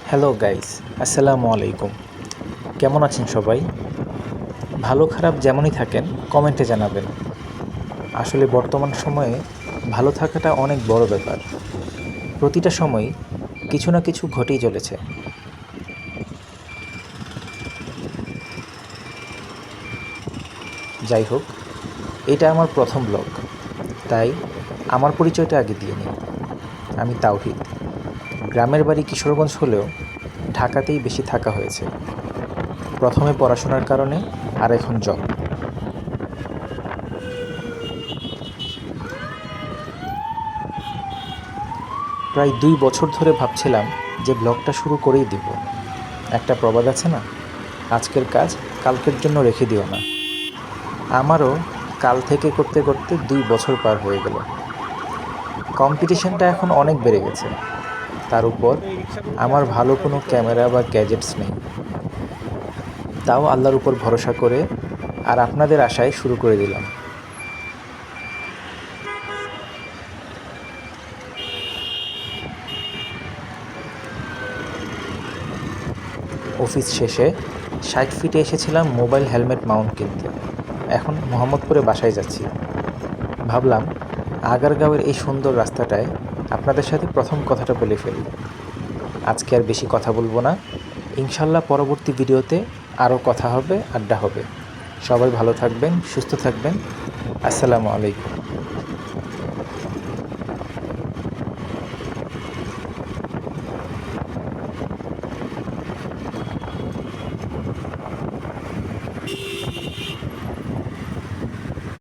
Hello guys, আসসালামু আলাইকুম। কেমন আছেন সবাই? ভালো খারাপ যেমনই থাকেন কমেন্টে জানাবেন। আসলে বর্তমান সময়ে ভালো থাকাটা অনেক বড় ব্যাপার। প্রতিটা সময়ই কিছু না কিছু ঘটেই চলেছে। যাই হোক, এটা আমার প্রথম ব্লগ, তাই আমার পরিচয়টা আগে দিয়ে নিই। আমি তাওহিদ। গ্রামের বাড়ি কিশোরগঞ্জ হলেও ঢাকাতেই বেশি থাকা হয়েছে। প্রথমে পড়াশোনার কারণে, আর এখন জব। প্রায় ২ বছর ধরে ভাবছিলাম যে ব্লগটা শুরু করেই দিব। একটা প্রবাদ আছে না, আজকের কাজ কালকের জন্য রেখে দিও না। আমারও কাল থেকে করতে করতে ২ বছর পার হয়ে গেল। কম্পিটিশনটা এখন অনেক বেড়ে গেছে। তার উপর আমার ভালো কোনো ক্যামেরা বা গ্যাজেটস নেই। তাও আল্লাহর উপর ভরসা করে আর আপনাদের আশায় শুরু করে দিলাম। অফিস শেষে ৬০ ফিটে এসেছিলাম মোবাইল হেলমেট মাউন্ট কিনতে। এখন মোহাম্মদপুরে বাসায় যাচ্ছি। ভাবলাম আগারগাঁওয়ের এই সুন্দর রাস্তাটায় আপনাদের সাথে প্রথম কথাটা বলে ফেলি। আজকে আর বেশি কথা বলবো না। ইনশাল্লাহ পরবর্তী ভিডিওতে আরও কথা হবে, আড্ডা হবে। সবাই ভালো থাকবেন, সুস্থ থাকবেন। আসসালামু আলাইকুম।